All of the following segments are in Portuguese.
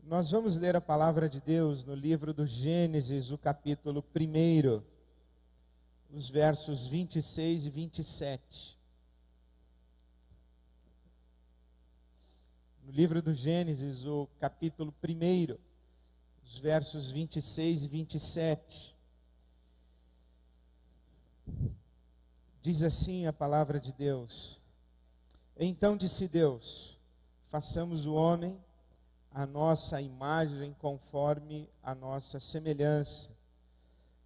Nós vamos ler a palavra de Deus no livro do Gênesis, o capítulo 1, os versos 26 e 27. No livro do Gênesis, o capítulo 1, os versos 26 e 27. Diz assim a palavra de Deus: Então disse Deus: façamos o homem a nossa imagem conforme a nossa semelhança.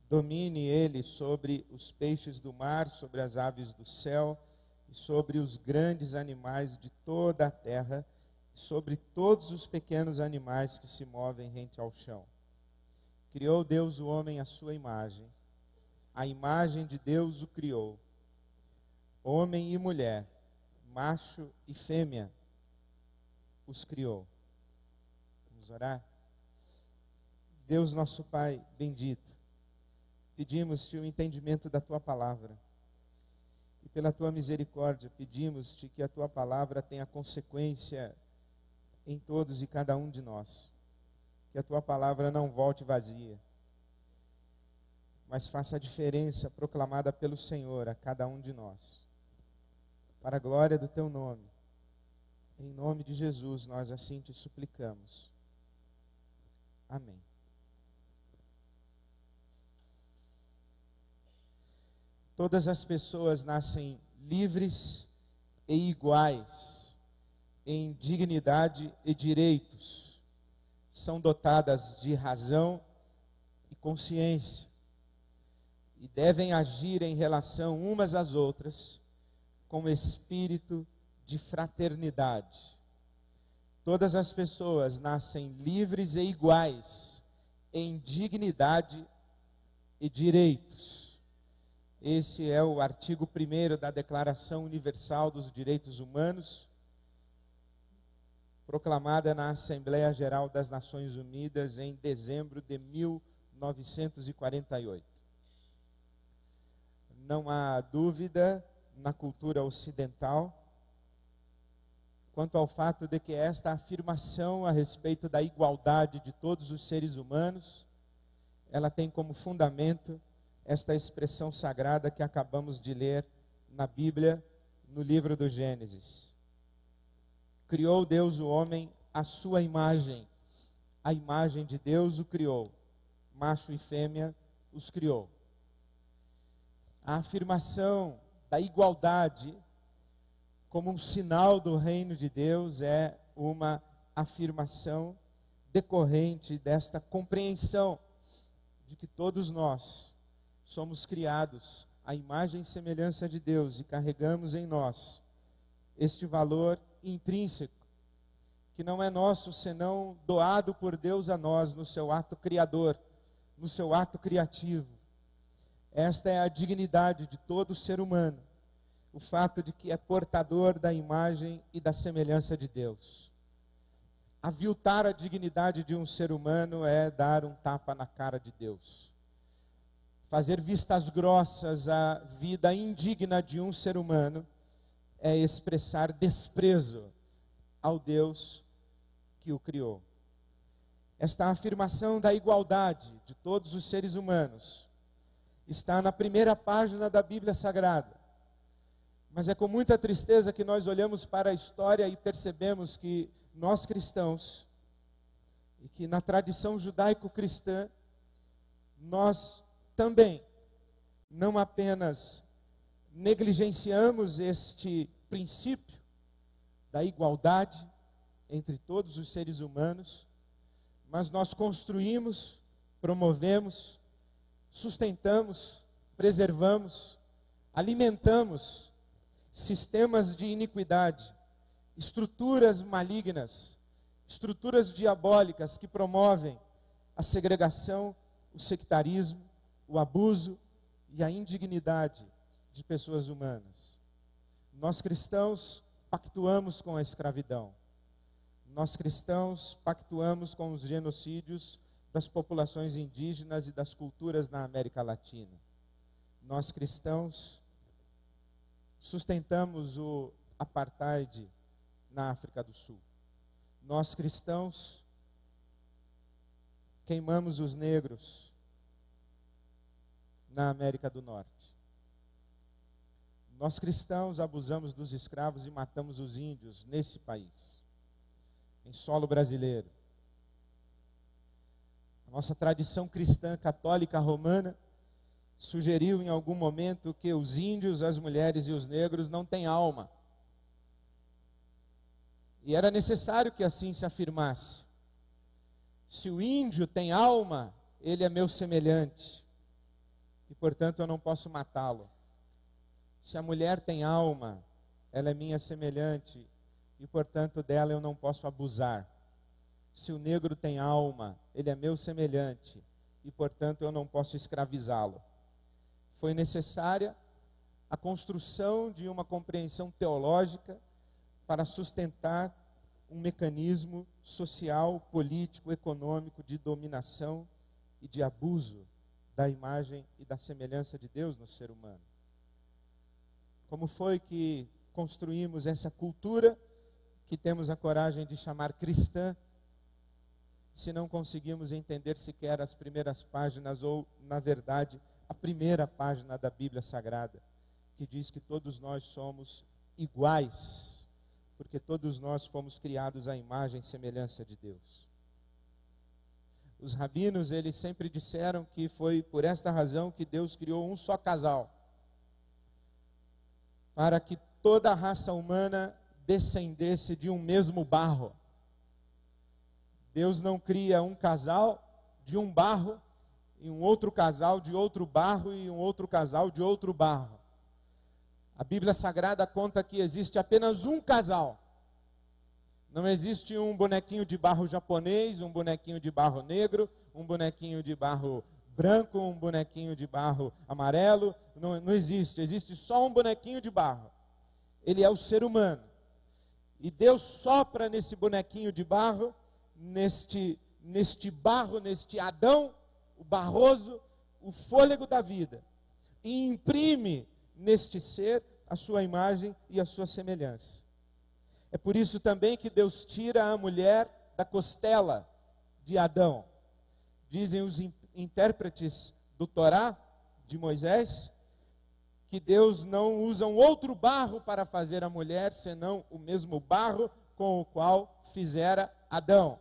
Domine ele sobre os peixes do mar, sobre as aves do céu, e sobre os grandes animais de toda a terra, e sobre todos os pequenos animais que se movem rente ao chão. Criou Deus o homem à sua imagem. A imagem de Deus o criou. Homem e mulher, macho e fêmea, os criou. Vamos orar? Deus nosso Pai bendito, pedimos-te o entendimento da Tua palavra. E pela Tua misericórdia, pedimos-te que a Tua palavra tenha consequência em todos e cada um de nós. Que a Tua palavra não volte vazia, mas faça a diferença proclamada pelo Senhor a cada um de nós. Para a glória do Teu nome. Em nome de Jesus, nós assim te suplicamos. Amém. Todas as pessoas nascem livres e iguais em dignidade e direitos. São dotadas de razão e consciência e devem agir em relação umas às outras com espírito de fraternidade. Todas as pessoas nascem livres e iguais em dignidade e direitos. Esse é o artigo 1º da Declaração Universal dos Direitos Humanos, proclamada na Assembleia Geral das Nações Unidas em dezembro de 1948. Não há dúvida na cultura ocidental quanto ao fato de que esta afirmação a respeito da igualdade de todos os seres humanos, ela tem como fundamento esta expressão sagrada que acabamos de ler na Bíblia, no livro do Gênesis. Criou Deus o homem à sua imagem. A imagem de Deus o criou. Macho e fêmea os criou. A afirmação da igualdade como um sinal do reino de Deus é uma afirmação decorrente desta compreensão de que todos nós somos criados à imagem e semelhança de Deus e carregamos em nós este valor intrínseco, que não é nosso senão doado por Deus a nós no seu ato criador, no seu ato criativo. Esta é a dignidade de todo ser humano, o fato de que é portador da imagem e da semelhança de Deus. Aviltar a dignidade de um ser humano é dar um tapa na cara de Deus. Fazer vistas grossas à vida indigna de um ser humano é expressar desprezo ao Deus que o criou. Esta afirmação da igualdade de todos os seres humanos está na primeira página da Bíblia Sagrada. Mas é com muita tristeza que nós olhamos para a história e percebemos que nós cristãos, e que na tradição judaico-cristã, nós também não apenas negligenciamos este princípio da igualdade entre todos os seres humanos, mas nós construímos, promovemos, sustentamos, preservamos, alimentamos sistemas de iniquidade, estruturas malignas, estruturas diabólicas que promovem a segregação, o sectarismo, o abuso e a indignidade de pessoas humanas. Nós cristãos pactuamos com a escravidão. Nós cristãos pactuamos com os genocídios das populações indígenas e das culturas na América Latina. Nós cristãos sustentamos o apartheid na África do Sul. Nós cristãos queimamos os negros na América do Norte. Nós cristãos abusamos dos escravos e matamos os índios nesse país, em solo brasileiro. A nossa tradição cristã católica romana sugeriu em algum momento que os índios, as mulheres e os negros não têm alma. E era necessário que assim se afirmasse. Se o índio tem alma, ele é meu semelhante, e portanto eu não posso matá-lo. Se a mulher tem alma, ela é minha semelhante, e portanto dela eu não posso abusar. Se o negro tem alma, ele é meu semelhante, e portanto eu não posso escravizá-lo. Foi necessária a construção de uma compreensão teológica para sustentar um mecanismo social, político, econômico de dominação e de abuso da imagem e da semelhança de Deus no ser humano. Como foi que construímos essa cultura que temos a coragem de chamar cristã, se não conseguimos entender sequer as primeiras páginas, ou, na verdade, a primeira página da Bíblia Sagrada, que diz que todos nós somos iguais, porque todos nós fomos criados à imagem e semelhança de Deus. Os rabinos, eles sempre disseram que foi por esta razão que Deus criou um só casal, para que toda a raça humana descendesse de um mesmo barro. Deus não cria um casal de um barro, e um outro casal de outro barro, e um outro casal de outro barro. A Bíblia Sagrada conta que existe apenas um casal. Não existe um bonequinho de barro japonês, um bonequinho de barro negro, um bonequinho de barro branco, um bonequinho de barro amarelo. Não existe. Existe só um bonequinho de barro. Ele é o ser humano. E Deus sopra nesse bonequinho de barro, neste barro, neste Adão, o barroso, o fôlego da vida, e imprime neste ser a sua imagem e a sua semelhança. É por isso também que Deus tira a mulher da costela de Adão. Dizem os intérpretes do Torá, de Moisés, que Deus não usa um outro barro para fazer a mulher, senão o mesmo barro com o qual fizera Adão.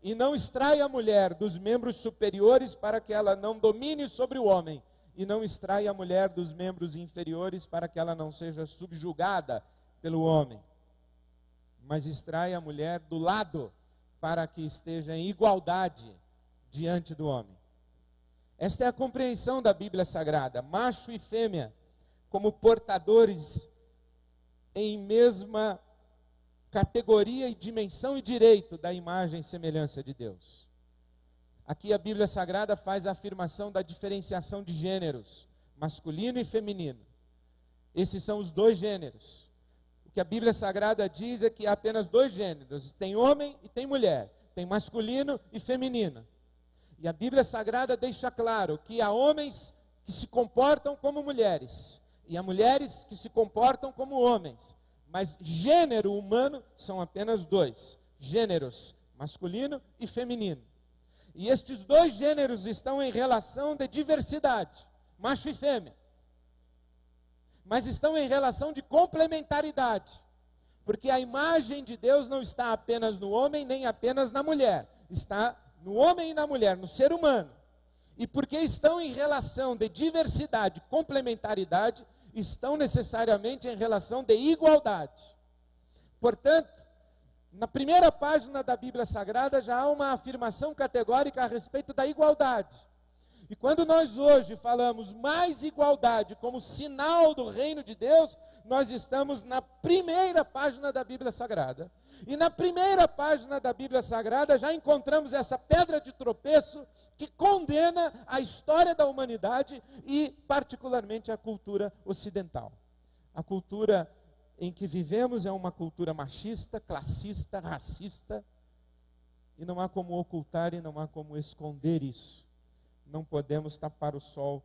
E não extrai a mulher dos membros superiores para que ela não domine sobre o homem, e não extrai a mulher dos membros inferiores para que ela não seja subjugada pelo homem, mas extrai a mulher do lado para que esteja em igualdade diante do homem. Esta é a compreensão da Bíblia Sagrada, macho e fêmea como portadores em mesma categoria e dimensão e direito da imagem e semelhança de Deus. Aqui a Bíblia Sagrada faz a afirmação da diferenciação de gêneros, masculino e feminino. Esses são os dois gêneros. O que a Bíblia Sagrada diz é que há apenas dois gêneros, tem homem e tem mulher, tem masculino e feminino. E a Bíblia Sagrada deixa claro que há homens que se comportam como mulheres, e há mulheres que se comportam como homens. Mas gênero humano são apenas dois, gêneros, masculino e feminino. E estes dois gêneros estão em relação de diversidade, macho e fêmea. Mas estão em relação de complementaridade, porque a imagem de Deus não está apenas no homem, nem apenas na mulher, está no homem e na mulher, no ser humano. E porque estão em relação de diversidade, complementaridade, estão necessariamente em relação de igualdade. Portanto, na primeira página da Bíblia Sagrada já há uma afirmação categórica a respeito da igualdade. E quando nós hoje falamos mais igualdade como sinal do reino de Deus, nós estamos na primeira página da Bíblia Sagrada. E na primeira página da Bíblia Sagrada já encontramos essa pedra de tropeço que condena a história da humanidade e particularmente a cultura ocidental. A cultura em que vivemos é uma cultura machista, classista, racista, e não há como ocultar e não há como esconder isso. Não podemos tapar o sol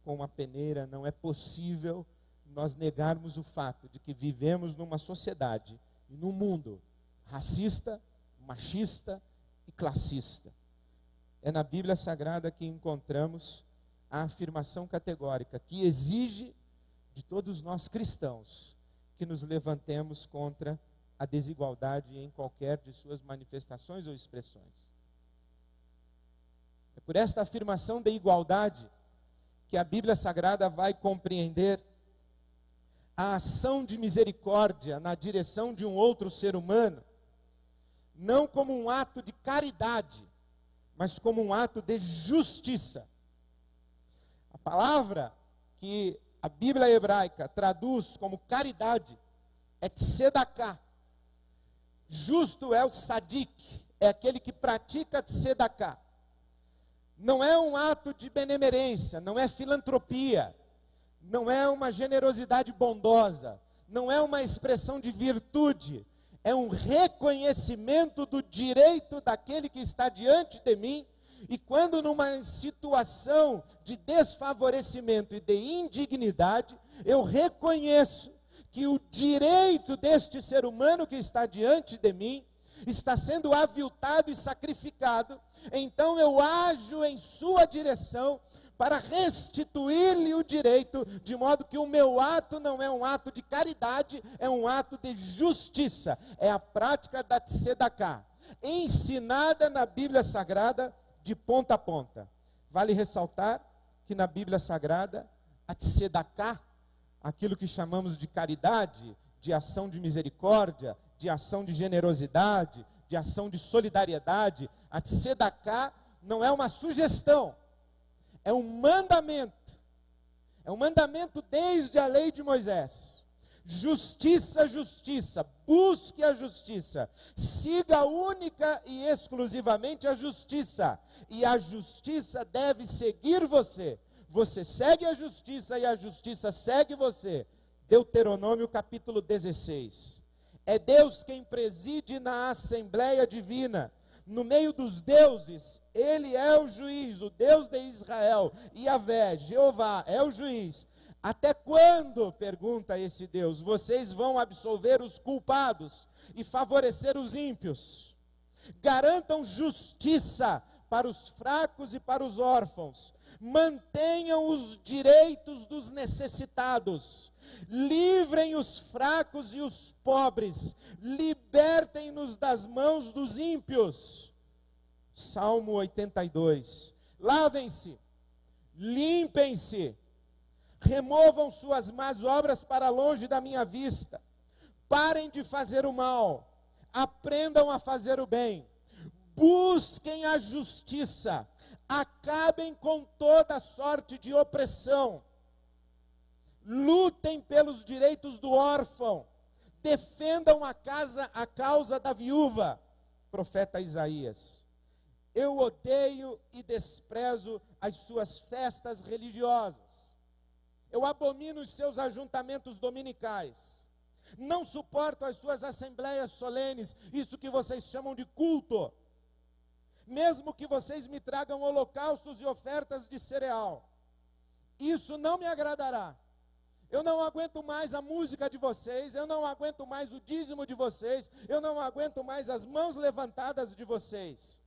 com uma peneira, não é possível nós negarmos o fato de que vivemos numa sociedade e num mundo racista, machista e classista. é na Bíblia Sagrada que encontramos a afirmação categórica que exige de todos nós cristãos que nos levantemos contra a desigualdade em qualquer de suas manifestações ou expressões. É por esta afirmação de igualdade que a Bíblia Sagrada vai compreender a ação de misericórdia na direção de um outro ser humano, não como um ato de caridade, mas como um ato de justiça. A palavra que a Bíblia hebraica traduz como caridade é tzedaká. Justo é o sadik, é aquele que pratica tzedaká. Não é um ato de benemerência, não é filantropia, não é uma generosidade bondosa, não é uma expressão de virtude, é um reconhecimento do direito daquele que está diante de mim, e quando numa situação de desfavorecimento e de indignidade, eu reconheço que o direito deste ser humano que está diante de mim está sendo aviltado e sacrificado, então eu ajo em sua direção para restituir-lhe o direito, de modo que o meu ato não é um ato de caridade, é um ato de justiça, é a prática da tzedaká, ensinada na Bíblia Sagrada de ponta a ponta. Vale ressaltar que na Bíblia Sagrada, a tzedaká, aquilo que chamamos de caridade, de ação de misericórdia, de ação de generosidade, de ação de solidariedade, a tzedaká não é uma sugestão, é um mandamento. É um mandamento desde a lei de Moisés. Justiça, justiça, busque a justiça, siga única e exclusivamente a justiça, e a justiça deve seguir você. Você segue a justiça e a justiça segue você. Deuteronômio capítulo 16. É Deus quem preside na Assembleia Divina. No meio dos deuses, Ele é o juiz, o Deus de Israel, Yahvé, Jeová, é o juiz. Até quando, pergunta esse Deus, vocês vão absolver os culpados e favorecer os ímpios? Garantam justiça para os fracos e para os órfãos. Mantenham os direitos dos necessitados. Livrem os fracos e os pobres, libertem-nos das mãos dos ímpios. Salmo 82. Lavem-se, limpem-se, removam suas más obras para longe da minha vista. Parem de fazer o mal, aprendam a fazer o bem. Busquem a justiça, acabem com toda sorte de opressão. Lutem pelos direitos do órfão, defendam a causa da viúva. Profeta Isaías. Eu odeio e desprezo as suas festas religiosas. Eu abomino os seus ajuntamentos dominicais. Não suporto as suas assembleias solenes, isso que vocês chamam de culto. Mesmo que vocês me tragam holocaustos e ofertas de cereal, isso não me agradará. Eu não aguento mais a música de vocês, eu não aguento mais o dízimo de vocês, eu não aguento mais as mãos levantadas de vocês.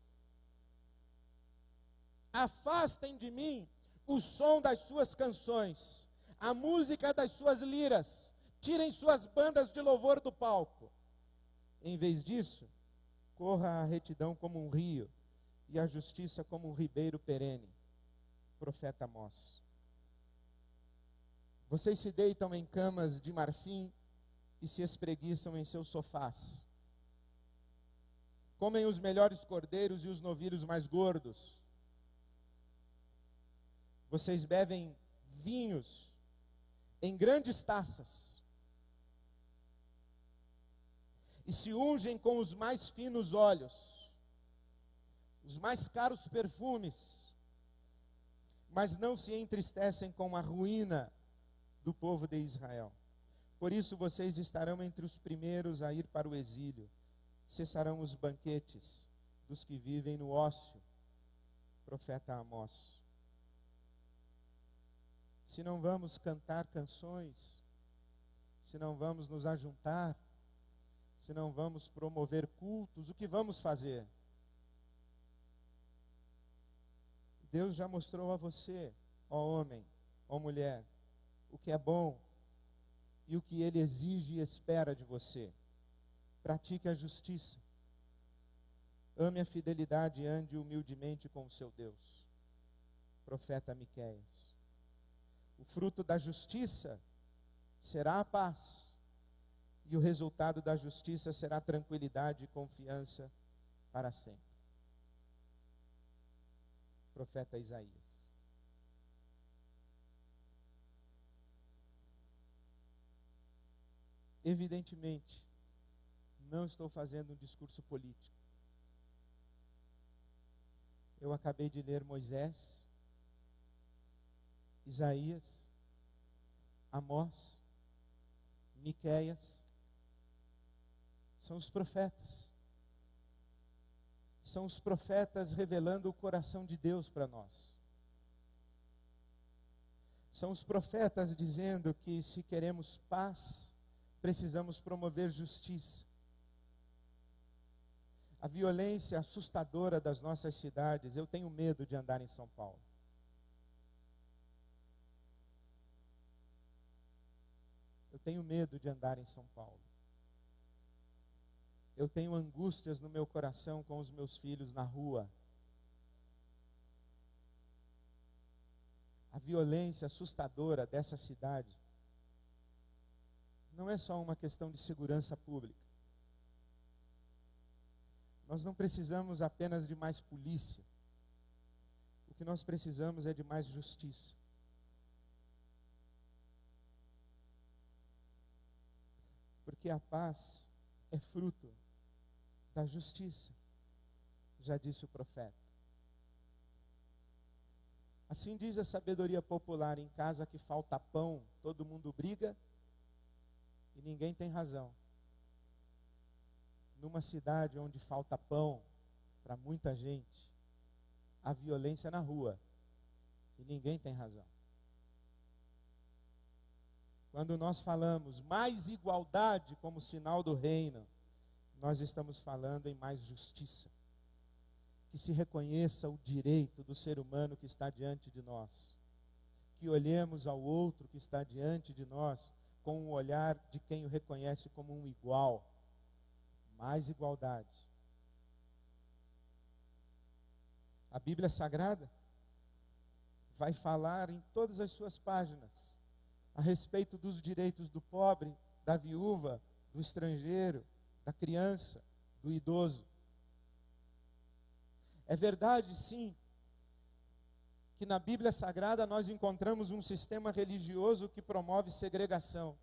Afastem de mim o som das suas canções, a música das suas liras, tirem suas bandas de louvor do palco. Em vez disso, corra a retidão como um rio e a justiça como um ribeiro perene. Profeta Amós. Vocês se deitam em camas de marfim e se espreguiçam em seus sofás. Comem os melhores cordeiros e os novilhos mais gordos. Vocês bebem vinhos em grandes taças. E se ungem com os mais finos óleos, os mais caros perfumes, mas não se entristecem com a ruína do povo de Israel. Por isso vocês estarão entre os primeiros a ir para o exílio. Cessarão os banquetes dos que vivem no ócio. Profeta Amós. Se não vamos cantar canções, se não vamos nos ajuntar, se não vamos promover cultos, o que vamos fazer? Deus já mostrou a você, ó homem, ó mulher, o que é bom e o que Ele exige e espera de você. Pratique a justiça. Ame a fidelidade e ande humildemente com o seu Deus. Profeta Miqueias. O fruto da justiça será a paz. E o resultado da justiça será tranquilidade e confiança para sempre. Profeta Isaías. Evidentemente, não estou fazendo um discurso político. Eu acabei de ler Moisés, Isaías, Amós, Miqueias. São os profetas. São os profetas revelando o coração de Deus para nós. São os profetas dizendo que se queremos paz, precisamos promover justiça. A violência assustadora das nossas cidades, eu tenho medo de andar em São Paulo. Eu tenho medo de andar em São Paulo. Eu tenho angústias no meu coração com os meus filhos na rua. A violência assustadora dessa cidade não é só uma questão de segurança pública. Nós não precisamos apenas de mais polícia. O que nós precisamos é de mais justiça. Porque a paz é fruto da justiça, já disse o profeta. Assim diz a sabedoria popular: em casa que falta pão, todo mundo briga e ninguém tem razão. Numa cidade onde falta pão para muita gente, há violência na rua e ninguém tem razão. Quando nós falamos mais igualdade como sinal do reino, nós estamos falando em mais justiça. Que se reconheça o direito do ser humano que está diante de nós. Que olhemos ao outro que está diante de nós com o olhar de quem o reconhece como um igual. Mais igualdade. A Bíblia Sagrada vai falar em todas as suas páginas a respeito dos direitos do pobre, da viúva, do estrangeiro, da criança, do idoso. É verdade, sim, que na Bíblia Sagrada nós encontramos um sistema religioso que promove segregação.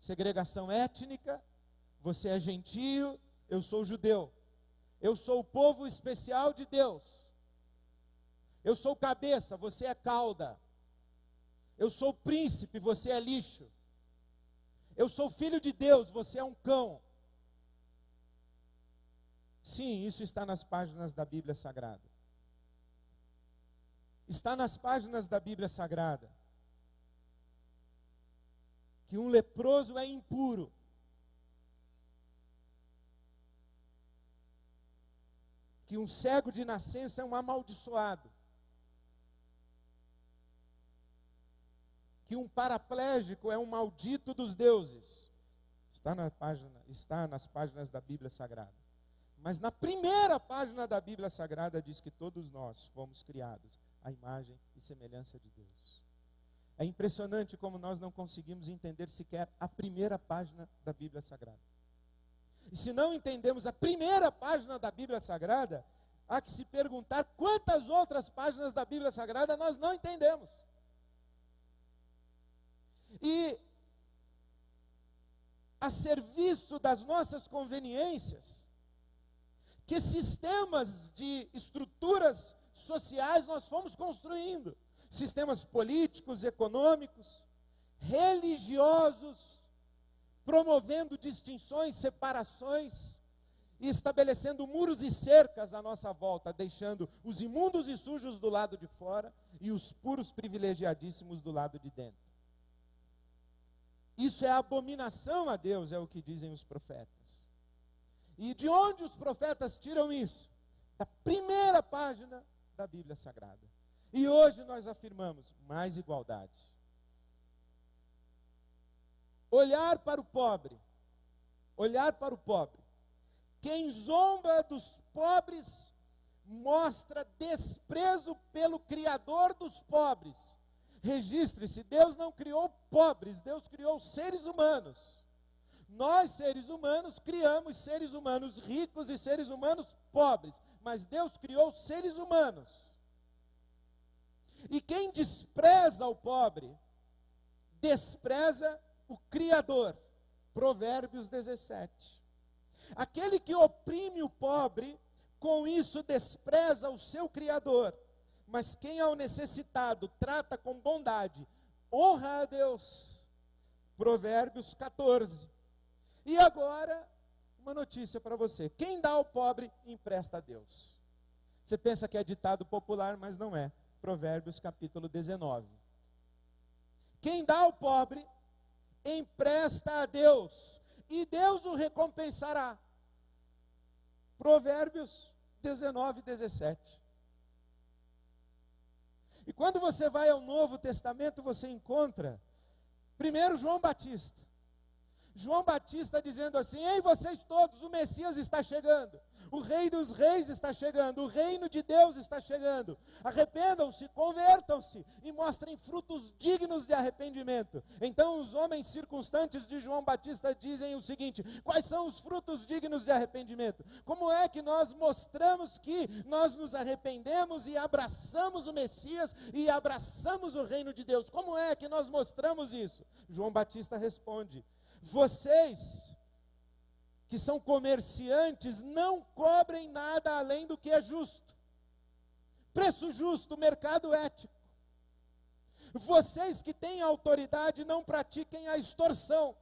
Segregação étnica. Você é gentio, eu sou judeu. Eu sou o povo especial de Deus. Eu sou cabeça, você é cauda. Eu sou príncipe, você é lixo. Eu sou filho de Deus, você é um cão. Sim, isso está nas páginas da Bíblia Sagrada. Está nas páginas da Bíblia Sagrada que um leproso é impuro. Que um cego de nascença é um amaldiçoado. Que um paraplégico é um maldito dos deuses. Está nas páginas da Bíblia Sagrada. Mas na primeira página da Bíblia Sagrada diz que todos nós fomos criados à imagem e semelhança de Deus. É impressionante como nós não conseguimos entender sequer a primeira página da Bíblia Sagrada. E se não entendemos a primeira página da Bíblia Sagrada, há que se perguntar quantas outras páginas da Bíblia Sagrada nós não entendemos. E a serviço das nossas conveniências, que sistemas de estruturas sociais nós fomos construindo, sistemas políticos, econômicos, religiosos, promovendo distinções, separações, e estabelecendo muros e cercas à nossa volta, deixando os imundos e sujos do lado de fora e os puros privilegiadíssimos do lado de dentro. Isso é abominação a Deus, é o que dizem os profetas. E de onde os profetas tiram isso? Da primeira página da Bíblia Sagrada. E hoje nós afirmamos mais igualdade. Olhar para o pobre. Olhar para o pobre. Quem zomba dos pobres mostra desprezo pelo Criador dos pobres. Registre-se, Deus não criou pobres, Deus criou seres humanos. Nós, seres humanos, criamos seres humanos ricos e seres humanos pobres, mas Deus criou seres humanos. E quem despreza o pobre, despreza o Criador. Provérbios 17. Aquele que oprime o pobre, com isso despreza o seu Criador. Mas quem ao necessitado trata com bondade, honra a Deus. Provérbios 14. E agora, uma notícia para você. Quem dá ao pobre, empresta a Deus. Você pensa que é ditado popular, mas não é. Provérbios capítulo 19. Quem dá ao pobre, empresta a Deus, e Deus o recompensará. Provérbios 19, 17. E quando você vai ao Novo Testamento, você encontra, primeiro, João Batista. João Batista dizendo assim: ei, vocês todos, o Messias está chegando. O Rei dos Reis está chegando, o reino de Deus está chegando. Arrependam-se, convertam-se e mostrem frutos dignos de arrependimento. Então os homens circunstantes de João Batista dizem o seguinte: quais são os frutos dignos de arrependimento? Como é que nós mostramos que nós nos arrependemos e abraçamos o Messias e abraçamos o reino de Deus? Como é que nós mostramos isso? João Batista responde: vocês que são comerciantes, não cobrem nada além do que é justo. Preço justo, mercado ético. Vocês que têm autoridade, não pratiquem a extorsão.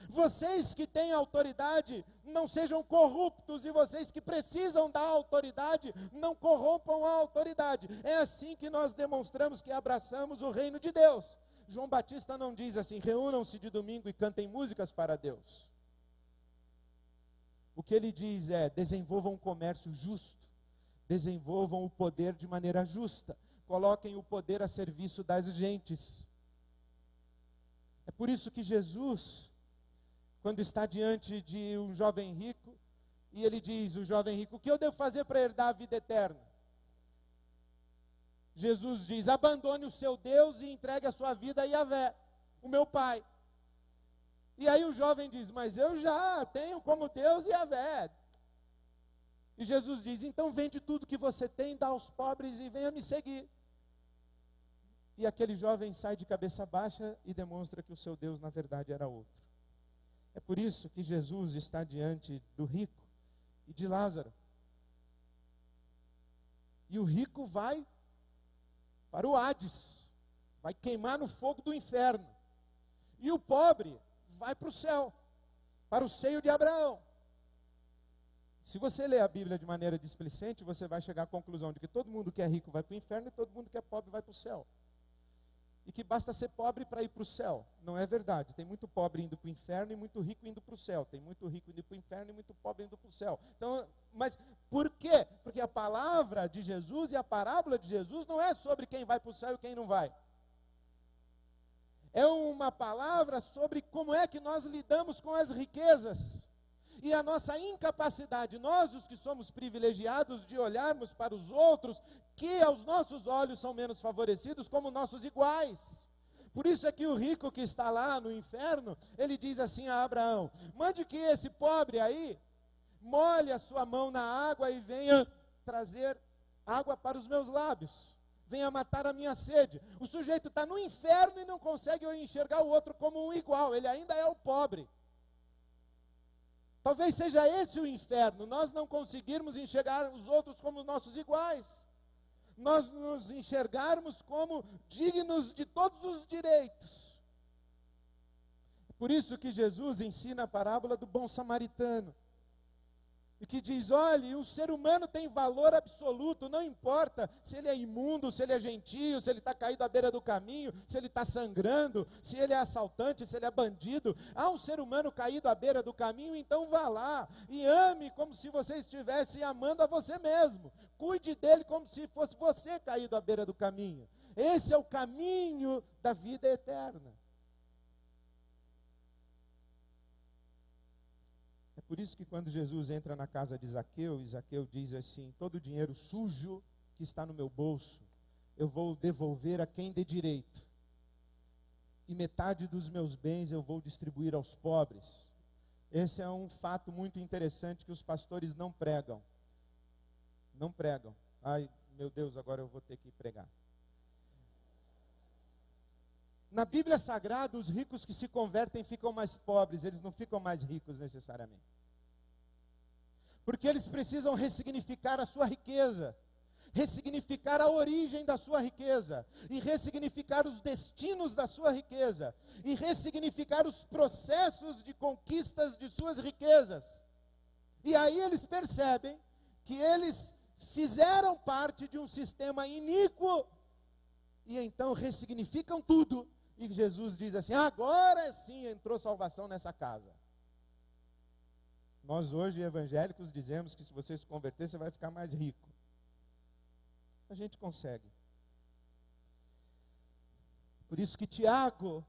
Vocês que têm autoridade, não sejam corruptos, e vocês que precisam da autoridade, não corrompam a autoridade. É assim que nós demonstramos que abraçamos o reino de Deus. João Batista não diz assim: reúnam-se de domingo e cantem músicas para Deus. O que ele diz é: desenvolvam um comércio justo, desenvolvam o poder de maneira justa, coloquem o poder a serviço das gentes. É por isso que Jesus, quando está diante de um jovem rico, e ele diz, o jovem rico: o que eu devo fazer para herdar a vida eterna? Jesus diz: abandone o seu Deus e entregue a sua vida a Yahvé, o meu Pai. E aí o jovem diz: mas eu já tenho como Deus Yahvé. E Jesus diz: então vende tudo que você tem, dá aos pobres e venha me seguir. E aquele jovem sai de cabeça baixa e demonstra que o seu Deus na verdade era outro. É por isso que Jesus está diante do rico e de Lázaro. E o rico vai para o Hades, vai queimar no fogo do inferno. E o pobre vai para o céu, para o seio de Abraão. Se você ler a Bíblia de maneira displicente, você vai chegar à conclusão de que todo mundo que é rico vai para o inferno e todo mundo que é pobre vai para o céu. E que basta ser pobre para ir para o céu. Não é verdade. Tem muito pobre indo para o inferno e muito rico indo para o céu. Tem muito rico indo para o inferno e muito pobre indo para o céu. Então, mas por quê? Porque a palavra de Jesus e a parábola de Jesus não é sobre quem vai para o céu e quem não vai. É uma palavra sobre como é que nós lidamos com as riquezas. E a nossa incapacidade, nós os que somos privilegiados de olharmos para os outros, que aos nossos olhos são menos favorecidos, como nossos iguais. Por isso é que o rico que está lá no inferno, ele diz assim a Abraão: mande que esse pobre aí, molhe a sua mão na água e venha trazer água para os meus lábios. Venha matar a minha sede. O sujeito está no inferno e não consegue enxergar o outro como um igual, ele ainda é o pobre. Talvez seja esse o inferno, nós não conseguirmos enxergar os outros como nossos iguais. Nós nos enxergarmos como dignos de todos os direitos. Por isso que Jesus ensina a parábola do bom samaritano. e que diz, olhe, o ser humano tem valor absoluto, não importa se ele é imundo, se ele é gentio, se ele está caído à beira do caminho, se ele está sangrando, se ele é assaltante, se ele é bandido. Há um ser humano caído à beira do caminho, então vá lá e ame como se você estivesse amando a você mesmo. Cuide dele como se fosse você caído à beira do caminho. Esse é o caminho da vida eterna. É por isso que quando Jesus entra na casa de Zaqueu, e Zaqueu diz assim, todo o dinheiro sujo que está no meu bolso, eu vou devolver a quem dê direito. E metade dos meus bens eu vou distribuir aos pobres. Esse é um fato muito interessante que os pastores não pregam. Não pregam. Ai, meu Deus, agora eu vou ter que pregar. Na Bíblia Sagrada, os ricos que se convertem ficam mais pobres, eles não ficam mais ricos necessariamente. Porque eles precisam ressignificar a sua riqueza, ressignificar a origem da sua riqueza, e ressignificar os destinos da sua riqueza, e ressignificar os processos de conquistas de suas riquezas. E aí eles percebem que eles fizeram parte de um sistema iníquo, e então ressignificam tudo. E Jesus diz assim, agora sim entrou salvação nessa casa. Nós hoje, evangélicos, dizemos que se você se converter, você vai ficar mais rico. A gente consegue. Por isso que Tiago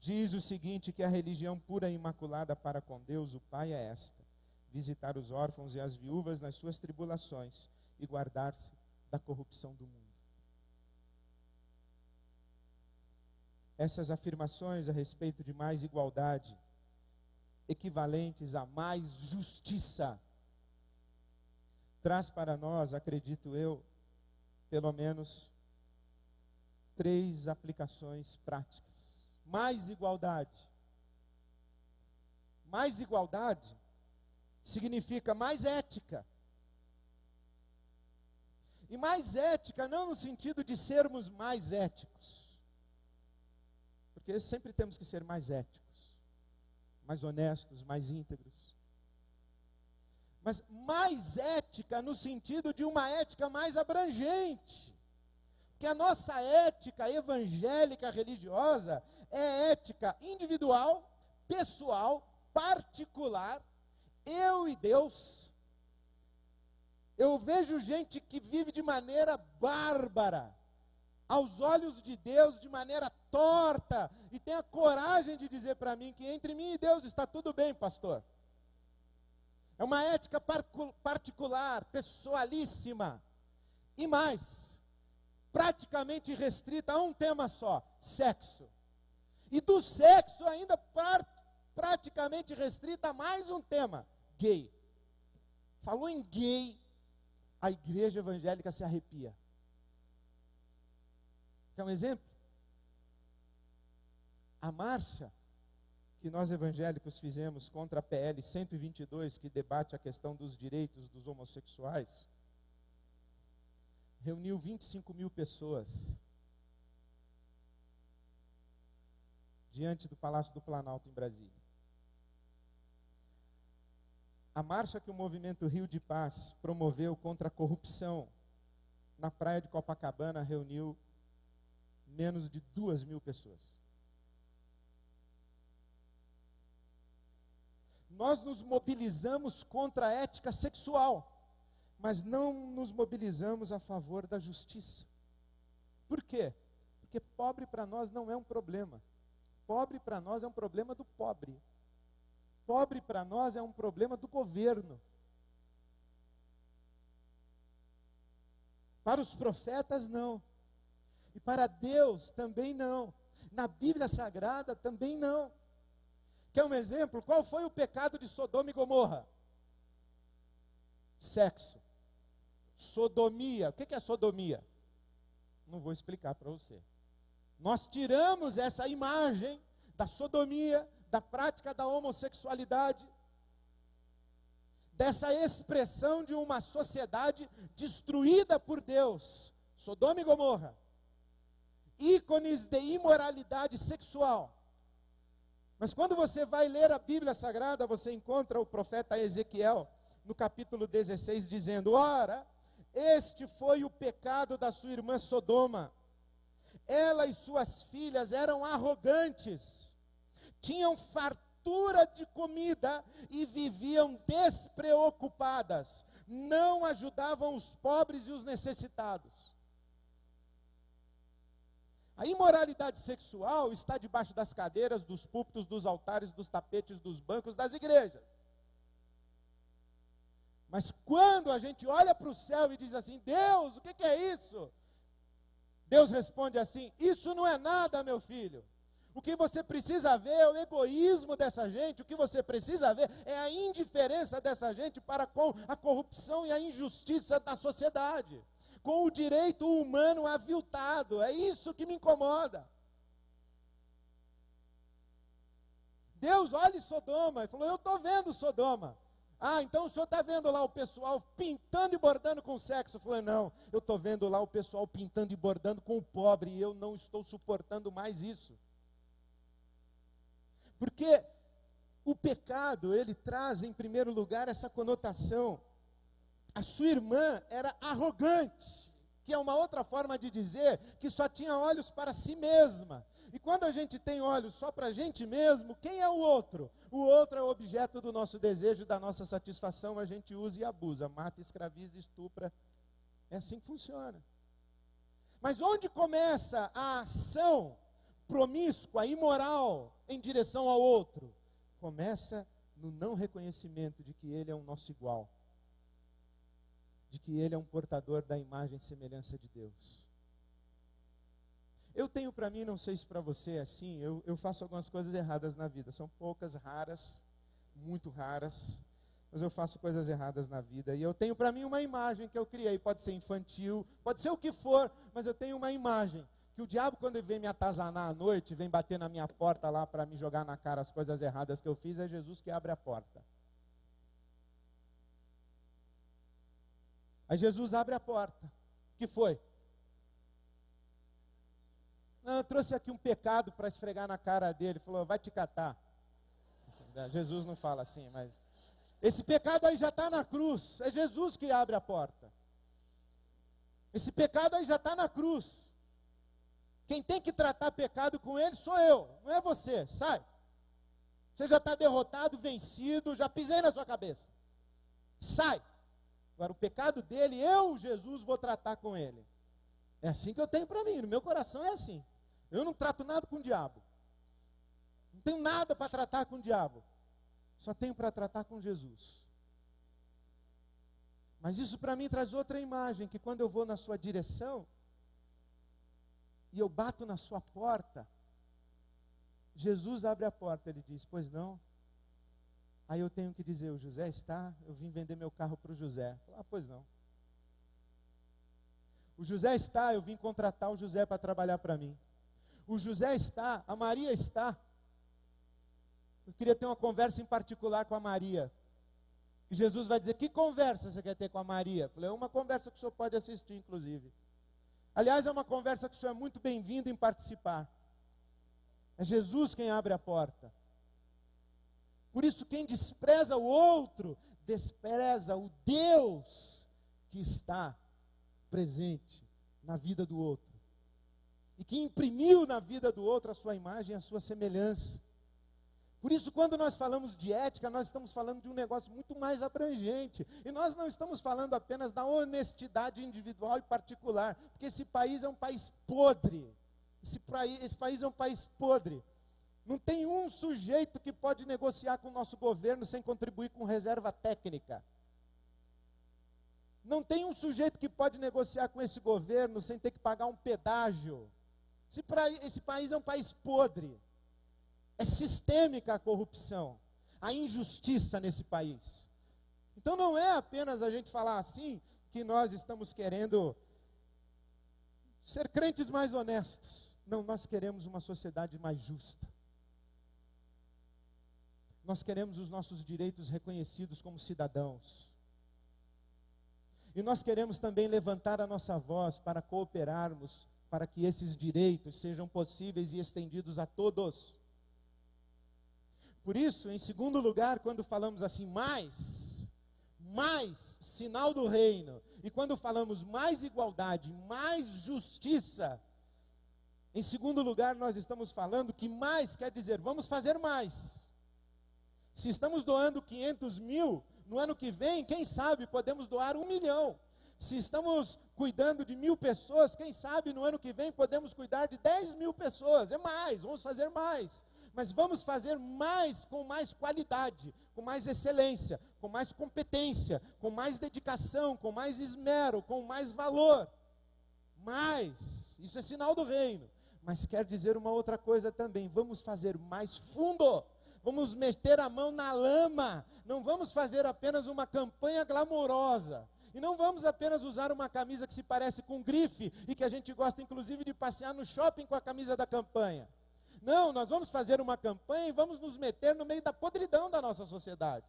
diz o seguinte, que a religião pura e imaculada para com Deus, o Pai, é esta: visitar os órfãos e as viúvas nas suas tribulações e guardar-se da corrupção do mundo. Essas afirmações a respeito de mais igualdade, equivalentes a mais justiça, traz para nós, acredito eu, pelo menos 3 aplicações práticas. Mais igualdade. Mais igualdade significa mais ética. E mais ética não no sentido de sermos mais éticos. Porque sempre temos que ser mais éticos, mais honestos, mais íntegros. Mas mais ética no sentido de uma ética mais abrangente. Que a nossa ética evangélica religiosa é ética individual, pessoal, particular, eu e Deus. Eu vejo gente que vive de maneira bárbara, aos olhos de Deus, de maneira torta, e tem a coragem de dizer para mim que entre mim e Deus está tudo bem, pastor. É uma ética particular, pessoalíssima, e mais, praticamente restrita a um tema só: sexo. E do sexo ainda praticamente restrita a mais um tema: gay. Falou em gay, a igreja evangélica se arrepia. Quer um exemplo? A marcha que nós evangélicos fizemos contra a PL 122, que debate a questão dos direitos dos homossexuais, reuniu 25 mil pessoas diante do Palácio do Planalto, em Brasília. A marcha que o Movimento Rio de Paz promoveu contra a corrupção na praia de Copacabana reuniu menos de 2 mil pessoas. Nós nos mobilizamos contra a ética sexual, mas não nos mobilizamos a favor da justiça. Por quê? Porque pobre para nós não é um problema. Pobre para nós é um problema do pobre. Pobre para nós é um problema do governo. Para os profetas, não. E para Deus também não. Na Bíblia Sagrada também não. Quer um exemplo? Qual foi o pecado de Sodoma e Gomorra? Sexo. Sodomia. O que é sodomia? Não vou explicar para você. Nós tiramos essa imagem da sodomia, da prática da homossexualidade, dessa expressão de uma sociedade destruída por Deus. Sodoma e Gomorra. Ícones de imoralidade sexual. Mas quando você vai ler a Bíblia Sagrada, você encontra o profeta Ezequiel no capítulo 16, dizendo: ora, este foi o pecado da sua irmã Sodoma. Ela e suas filhas eram arrogantes, tinham fartura de comida e viviam despreocupadas, não ajudavam os pobres e os necessitados. A imoralidade sexual está debaixo das cadeiras, dos púlpitos, dos altares, dos tapetes, dos bancos, das igrejas. Mas quando a gente olha para o céu e diz assim: Deus, o que é isso? Deus responde assim: isso não é nada, meu filho. O que você precisa ver é o egoísmo dessa gente, o que você precisa ver é a indiferença dessa gente para com a corrupção e a injustiça da sociedade, com o direito humano aviltado. É isso que me incomoda. Deus olha Sodoma e falou: eu estou vendo Sodoma. Ah, então o senhor está vendo lá o pessoal pintando e bordando com sexo? Eu falei: não, eu estou vendo lá o pessoal pintando e bordando com o pobre, e eu não estou suportando mais isso. Porque o pecado, ele traz em primeiro lugar essa conotação. A sua irmã era arrogante, que é uma outra forma de dizer que só tinha olhos para si mesma. E quando a gente tem olhos só para a gente mesmo, quem é o outro? O outro é o objeto do nosso desejo, da nossa satisfação, a gente usa e abusa, mata, escraviza, estupra. É assim que funciona. Mas onde começa a ação promíscua, imoral, em direção ao outro? Começa no não reconhecimento de que ele é o nosso igual, de que ele é um portador da imagem e semelhança de Deus. Eu tenho para mim, não sei se para você é assim, eu faço algumas coisas erradas na vida, são poucas, raras, muito raras, mas eu faço coisas erradas na vida, e eu tenho para mim uma imagem que eu criei, pode ser infantil, pode ser o que for, mas eu tenho uma imagem, que o diabo, quando ele vem me atazanar à noite, vem bater na minha porta lá para me jogar na cara as coisas erradas que eu fiz, é Jesus que abre a porta. Aí Jesus abre a porta. O que foi? Não, eu trouxe aqui um pecado para esfregar na cara dele. Falou: vai te catar. Jesus não fala assim, mas esse pecado aí já está na cruz. É Jesus que abre a porta. Esse pecado aí já está na cruz. Quem tem que tratar pecado com ele sou eu, não é você. Sai. Você já está derrotado, vencido, já pisei na sua cabeça. Sai. Agora o pecado dele, eu, Jesus, vou tratar com ele. É assim que eu tenho para mim, no meu coração é assim. Eu não trato nada com o diabo. Não tenho nada para tratar com o diabo. Só tenho para tratar com Jesus. Mas isso para mim traz outra imagem, que quando eu vou na sua direção, e eu bato na sua porta, Jesus abre a porta, ele diz: pois não. Aí eu tenho que dizer: o José está? Eu vim vender meu carro para o José. Ah, pois não. O José está? Eu vim contratar o José para trabalhar para mim. O José está? A Maria está? Eu queria ter uma conversa em particular com a Maria. E Jesus vai dizer: que conversa você quer ter com a Maria? Eu falei: é uma conversa que o senhor pode assistir, inclusive. Aliás, é uma conversa que o senhor é muito bem-vindo em participar. É Jesus quem abre a porta. Por isso, quem despreza o outro, despreza o Deus que está presente na vida do outro. E que imprimiu na vida do outro a sua imagem e a sua semelhança. Por isso, quando nós falamos de ética, nós estamos falando de um negócio muito mais abrangente. E nós não estamos falando apenas da honestidade individual e particular. Porque esse país é um país podre. Esse país é um país podre. Não tem um sujeito que pode negociar com o nosso governo sem contribuir com reserva técnica. Não tem um sujeito que pode negociar com esse governo sem ter que pagar um pedágio. Esse país é um país podre. É sistêmica a corrupção, a injustiça nesse país. Então não é apenas a gente falar assim que nós estamos querendo ser crentes mais honestos. Não, nós queremos uma sociedade mais justa. Nós queremos os nossos direitos reconhecidos como cidadãos. E nós queremos também levantar a nossa voz para cooperarmos para que esses direitos sejam possíveis e estendidos a todos. Por isso, em segundo lugar, quando falamos assim, mais sinal do reino, e quando falamos mais igualdade, mais justiça, em segundo lugar, nós estamos falando que mais quer dizer, vamos fazer mais. Se estamos doando 500 mil, no ano que vem, quem sabe, podemos doar 1 milhão. Se estamos cuidando de 1.000 pessoas, quem sabe, no ano que vem, podemos cuidar de 10 mil pessoas. É mais, vamos fazer mais. Mas vamos fazer mais com mais qualidade, com mais excelência, com mais competência, com mais dedicação, com mais esmero, com mais valor. Mais, isso é sinal do reino. Mas quer dizer uma outra coisa também, vamos fazer mais fundo. Vamos meter a mão na lama, não vamos fazer apenas uma campanha glamourosa, e não vamos apenas usar uma camisa que se parece com grife, e que a gente gosta inclusive de passear no shopping com a camisa da campanha. Não, nós vamos fazer uma campanha e vamos nos meter no meio da podridão da nossa sociedade.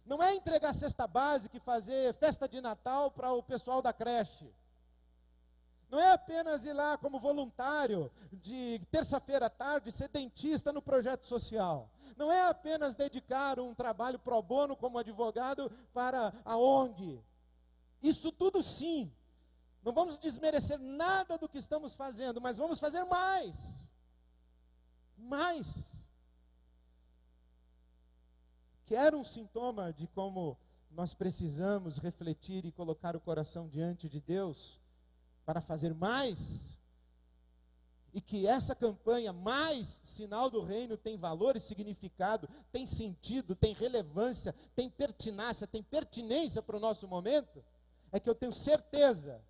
Não é entregar cesta básica e fazer festa de Natal para o pessoal da creche. Não é apenas ir lá como voluntário de terça-feira à tarde, ser dentista no projeto social. Não é apenas dedicar um trabalho pro bono como advogado para a ONG. Isso tudo sim. Não vamos desmerecer nada do que estamos fazendo, mas vamos fazer mais. Mais. Quer um sintoma de como nós precisamos refletir e colocar o coração diante de Deus para fazer mais, e que essa campanha, mais sinal do reino, tem valor e significado, tem sentido, tem relevância, tem pertinácia, tem pertinência para o nosso momento, é que eu tenho certeza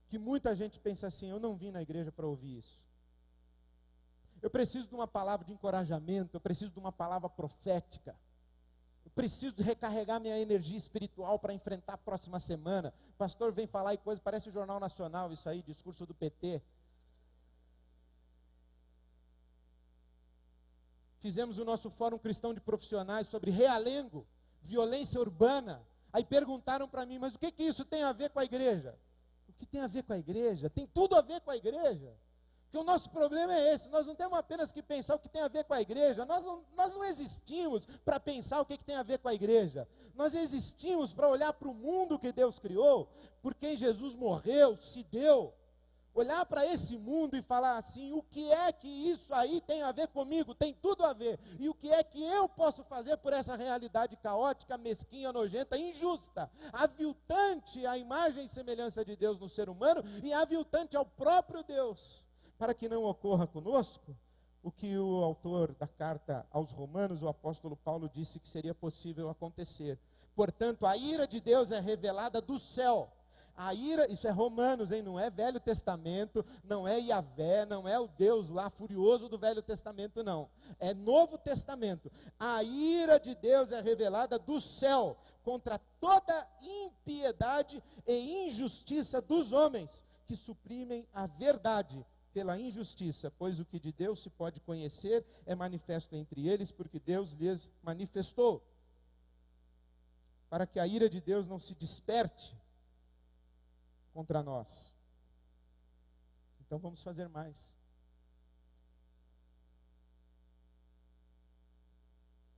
que muita gente pensa assim: eu não vim na igreja para ouvir isso. Eu preciso de uma palavra de encorajamento, eu preciso de uma palavra profética. Eu preciso de recarregar minha energia espiritual para enfrentar a próxima semana. O pastor vem falar e coisa, parece o Jornal Nacional, isso aí, discurso do PT. Fizemos o nosso Fórum Cristão de Profissionais sobre realengo, violência urbana. Aí perguntaram para mim, mas o que isso tem a ver com a igreja? O que tem a ver com a igreja? Tem tudo a ver com a igreja. Porque o nosso problema é esse, nós não temos apenas que pensar o que tem a ver com a igreja, nós não existimos para pensar o que tem a ver com a igreja, nós existimos para olhar para o mundo que Deus criou, por quem Jesus morreu, se deu, olhar para esse mundo e falar assim: o que é que isso aí tem a ver comigo? Tem tudo a ver. E o que é que eu posso fazer por essa realidade caótica, mesquinha, nojenta, injusta, aviltante à imagem e semelhança de Deus no ser humano e aviltante ao próprio Deus, para que não ocorra conosco o que o autor da carta aos Romanos, o apóstolo Paulo, disse que seria possível acontecer. Portanto, a ira de Deus é revelada do céu. A ira, isso é Romanos, hein? Não é Velho Testamento, não é Yahvé, não é o Deus lá furioso do Velho Testamento, não. É Novo Testamento. A ira de Deus é revelada do céu contra toda impiedade e injustiça dos homens que suprimem a verdade pela injustiça, pois o que de Deus se pode conhecer é manifesto entre eles, porque Deus lhes manifestou. Para que a ira de Deus não se desperte contra nós. Então vamos fazer mais.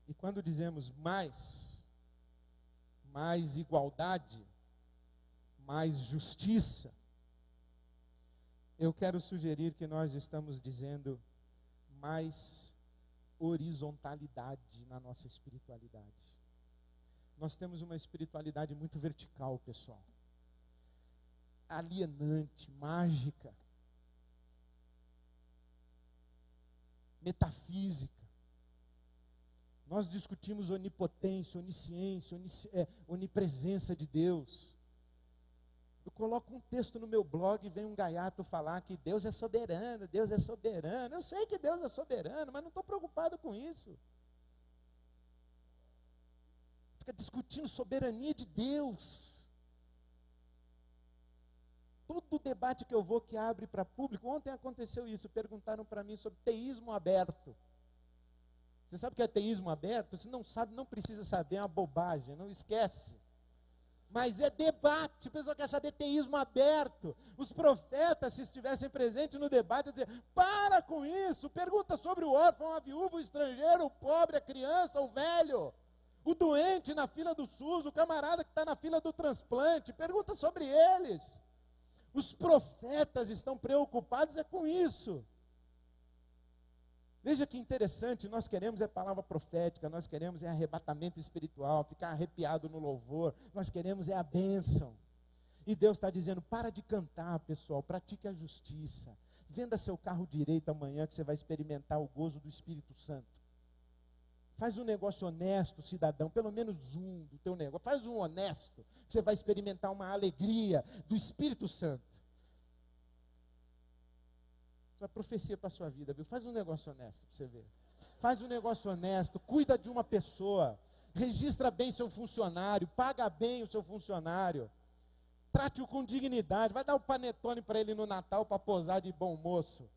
E quando dizemos mais igualdade, mais justiça, eu quero sugerir que nós estamos dizendo mais horizontalidade na nossa espiritualidade. Nós temos uma espiritualidade muito vertical, pessoal. Alienante, mágica, metafísica. Nós discutimos onipotência, onisciência, onipresença de Deus. Eu coloco um texto no meu blog e vem um gaiato falar que Deus é soberano, Deus é soberano. Eu sei que Deus é soberano, mas não estou preocupado com isso. Fica discutindo soberania de Deus. Todo debate que eu vou que abre para público, ontem aconteceu isso, perguntaram para mim sobre teísmo aberto. Você sabe o que é teísmo aberto? Se não sabe, não precisa saber, é uma bobagem, não esquece. Mas é debate, o pessoal quer saber teísmo aberto. Os profetas, se estivessem presentes no debate, iam dizer: para com isso, pergunta sobre o órfão, a viúva, o estrangeiro, o pobre, a criança, o velho. o doente na fila do SUS, o camarada que está na fila do transplante, pergunta sobre eles. Os profetas estão preocupados com isso. Veja que interessante, nós queremos palavra profética, nós queremos arrebatamento espiritual, ficar arrepiado no louvor, nós queremos a bênção. E Deus está dizendo, para de cantar, pessoal, pratique a justiça. Venda seu carro direito amanhã que você vai experimentar o gozo do Espírito Santo. Faz um negócio honesto, cidadão, pelo menos um do teu negócio. Faz um honesto, que você vai experimentar uma alegria do Espírito Santo. Isso é profecia para a sua vida, viu? Faz um negócio honesto para você ver. Faz um negócio honesto, cuida de uma pessoa, registra bem seu funcionário, paga bem o seu funcionário. Trate-o com dignidade, vai dar o panetone para ele no Natal para posar de bom moço.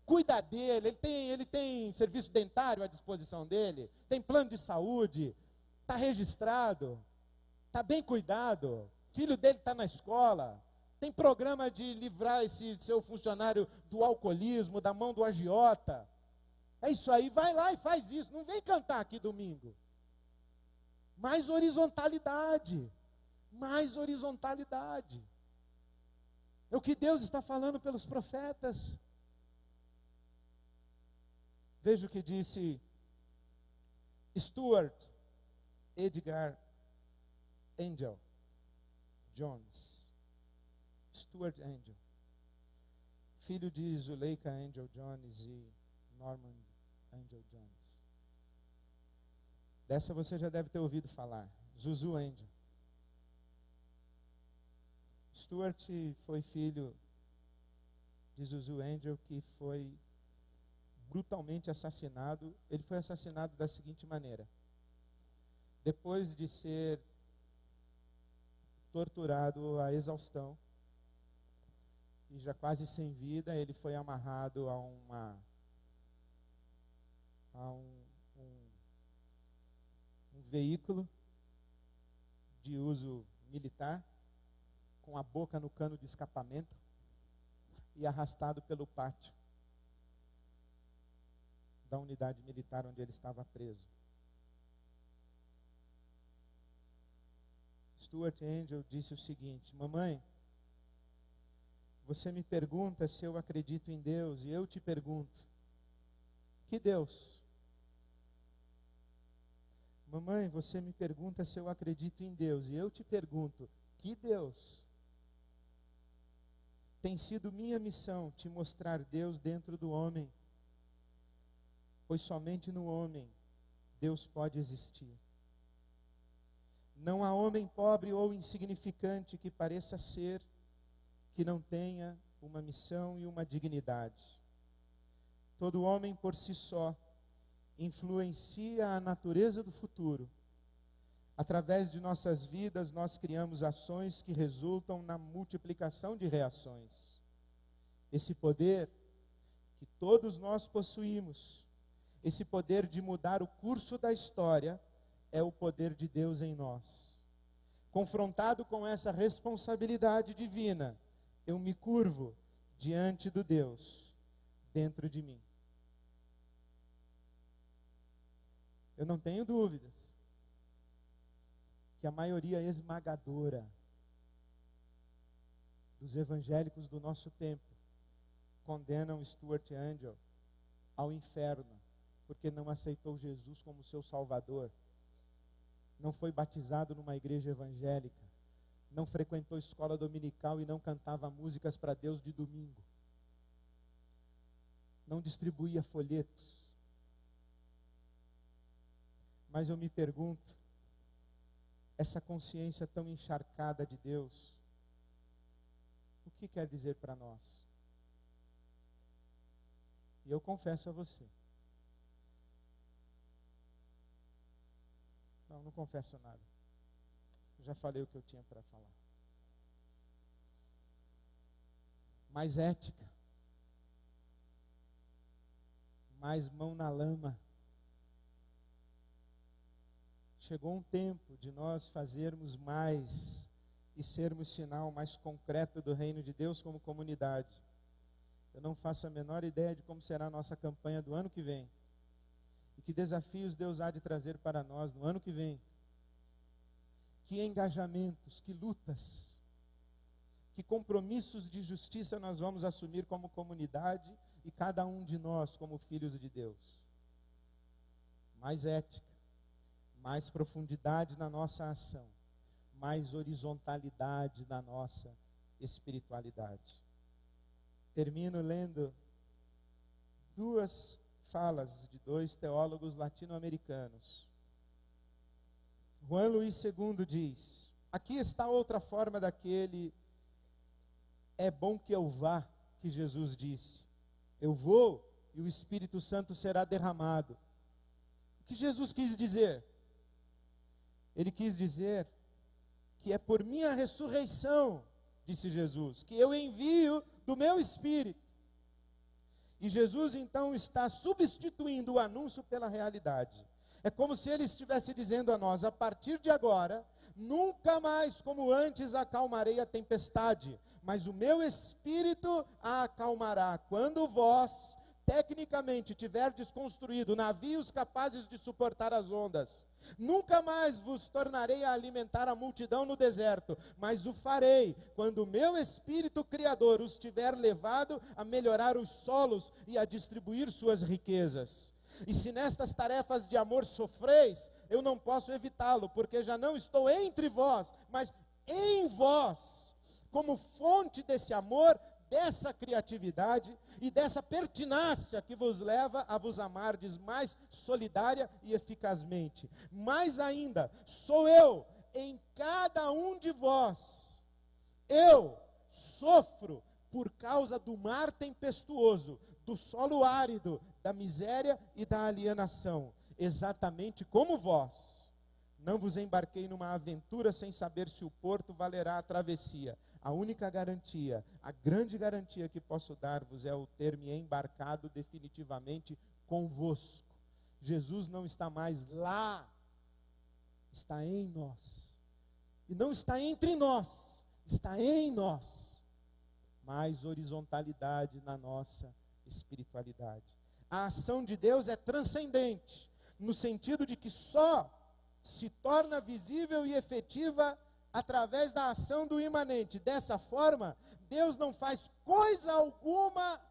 Cuida dele, ele tem serviço dentário à disposição dele, tem plano de saúde, está registrado, está bem cuidado, filho dele está na escola, tem programa de livrar esse seu funcionário do alcoolismo, da mão do agiota. É isso aí, vai lá e faz isso, não vem cantar aqui domingo. Mais horizontalidade. Mais horizontalidade. É o que Deus está falando pelos profetas. Veja o que disse Stuart Edgar Angel Jones. Stuart Angel, filho de Zuleika Angel Jones e Norman Angel Jones. Dessa você já deve ter ouvido falar. Zuzu Angel. Stuart foi filho de Zuzu Angel, que foi brutalmente assassinado. Ele foi assassinado da seguinte maneira: depois de ser torturado à exaustão e já quase sem vida, ele foi amarrado a um veículo de uso militar, com a boca no cano de escapamento, e arrastado pelo pátio da unidade militar onde ele estava preso. Stuart Angel disse o seguinte: mamãe, você me pergunta se eu acredito em Deus, e eu te pergunto, que Deus? Mamãe, você me pergunta se eu acredito em Deus, e eu te pergunto, que Deus? Tem sido minha missão te mostrar Deus dentro do homem, pois somente no homem Deus pode existir. Não há homem pobre ou insignificante que pareça ser, que não tenha uma missão e uma dignidade. Todo homem por si só influencia a natureza do futuro. Através de nossas vidas, nós criamos ações que resultam na multiplicação de reações. Esse poder que todos nós possuímos, esse poder de mudar o curso da história, é o poder de Deus em nós. Confrontado com essa responsabilidade divina, eu me curvo diante do Deus dentro de mim. Eu não tenho dúvidas que a maioria esmagadora dos evangélicos do nosso tempo condenam Stuart Angel ao inferno, porque não aceitou Jesus como seu Salvador, não foi batizado numa igreja evangélica, não frequentou escola dominical e não cantava músicas para Deus de domingo, não distribuía folhetos. Mas eu me pergunto, essa consciência tão encharcada de Deus, o que quer dizer para nós? E eu confesso a você, não confesso nada, já falei o que eu tinha para falar. Mais ética, mais mão na lama. Chegou um tempo de nós fazermos mais e sermos sinal mais concreto do reino de Deus como comunidade. Eu não faço a menor ideia de como será a nossa campanha do ano que vem. E que desafios Deus há de trazer para nós no ano que vem, que engajamentos, que lutas, que compromissos de justiça nós vamos assumir como comunidade e cada um de nós como filhos de Deus. Mais ética, mais profundidade na nossa ação, mais horizontalidade na nossa espiritualidade. Termino lendo duas falas de dois teólogos latino-americanos. Juan Luís II diz: aqui está outra forma daquele "é bom que eu vá", que Jesus disse. Eu vou e o Espírito Santo será derramado. O que Jesus quis dizer? Ele quis dizer que é por minha ressurreição, disse Jesus, que eu envio do meu Espírito. E Jesus então está substituindo o anúncio pela realidade. É como se ele estivesse dizendo a nós: a partir de agora, nunca mais como antes acalmarei a tempestade, mas o meu Espírito a acalmará. Quando vós, tecnicamente, tiverdes construído navios capazes de suportar as ondas, nunca mais vos tornarei a alimentar a multidão no deserto, mas o farei quando o meu Espírito Criador os tiver levado a melhorar os solos e a distribuir suas riquezas. E se nestas tarefas de amor sofreis, eu não posso evitá-lo, porque já não estou entre vós, mas em vós, como fonte desse amor, dessa criatividade e dessa pertinácia que vos leva a vos amardes mais solidária e eficazmente. Mais ainda, sou eu em cada um de vós. Eu sofro por causa do mar tempestuoso, do solo árido, da miséria e da alienação, exatamente como vós. Não vos embarquei numa aventura sem saber se o porto valerá a travessia. A única garantia, a grande garantia que posso dar-vos é o ter me embarcado definitivamente convosco. Jesus não está mais lá, está em nós. E não está entre nós, está em nós. Mais horizontalidade na nossa espiritualidade. A ação de Deus é transcendente, no sentido de que só se torna visível e efetiva através da ação do imanente. Dessa forma, Deus não faz coisa alguma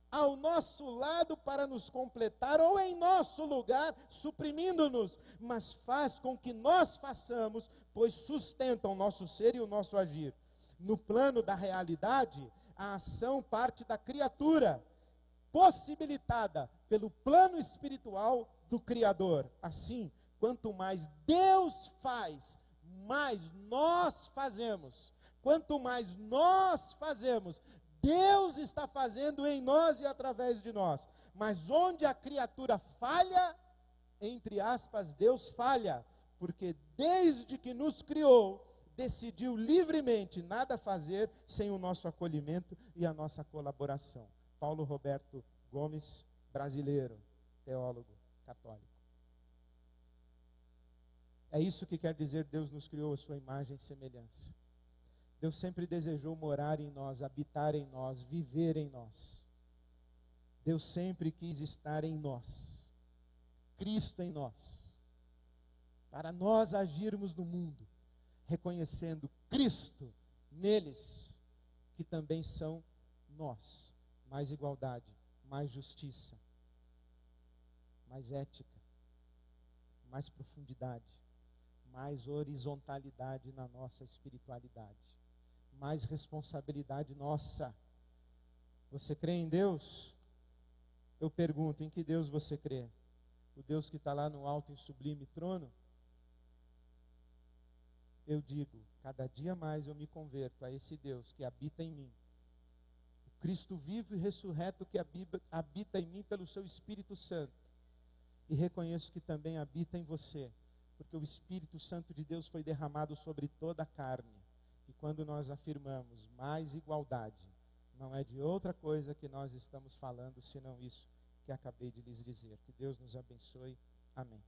ao nosso lado para nos completar ou em nosso lugar, suprimindo-nos, mas faz com que nós façamos, pois sustenta o nosso ser e o nosso agir. No plano da realidade, a ação parte da criatura, possibilitada pelo plano espiritual do Criador. Assim, quanto mais Deus faz, mais nós fazemos. Quanto mais nós fazemos, Deus está fazendo em nós e através de nós. Mas onde a criatura falha, entre aspas, Deus falha, porque desde que nos criou, decidiu livremente nada fazer sem o nosso acolhimento e a nossa colaboração. Paulo Roberto Gomes, brasileiro, teólogo católico. É isso que quer dizer Deus nos criou a sua imagem e semelhança. Deus sempre desejou morar em nós, habitar em nós, viver em nós. Deus sempre quis estar em nós, Cristo em nós, para nós agirmos no mundo, reconhecendo Cristo neles, que também são nós. Mais igualdade, mais justiça, mais ética, mais profundidade, mais horizontalidade na nossa espiritualidade, mais responsabilidade nossa. Você crê em Deus? Eu pergunto, em que Deus você crê? O Deus que está lá no alto e sublime trono? Eu digo, cada dia mais eu me converto a esse Deus que habita em mim. O Cristo vivo e ressurreto que habita em mim pelo seu Espírito Santo. E reconheço que também habita em você, porque o Espírito Santo de Deus foi derramado sobre toda a carne. E quando nós afirmamos mais igualdade, não é de outra coisa que nós estamos falando, senão isso que acabei de lhes dizer. Que Deus nos abençoe. Amém.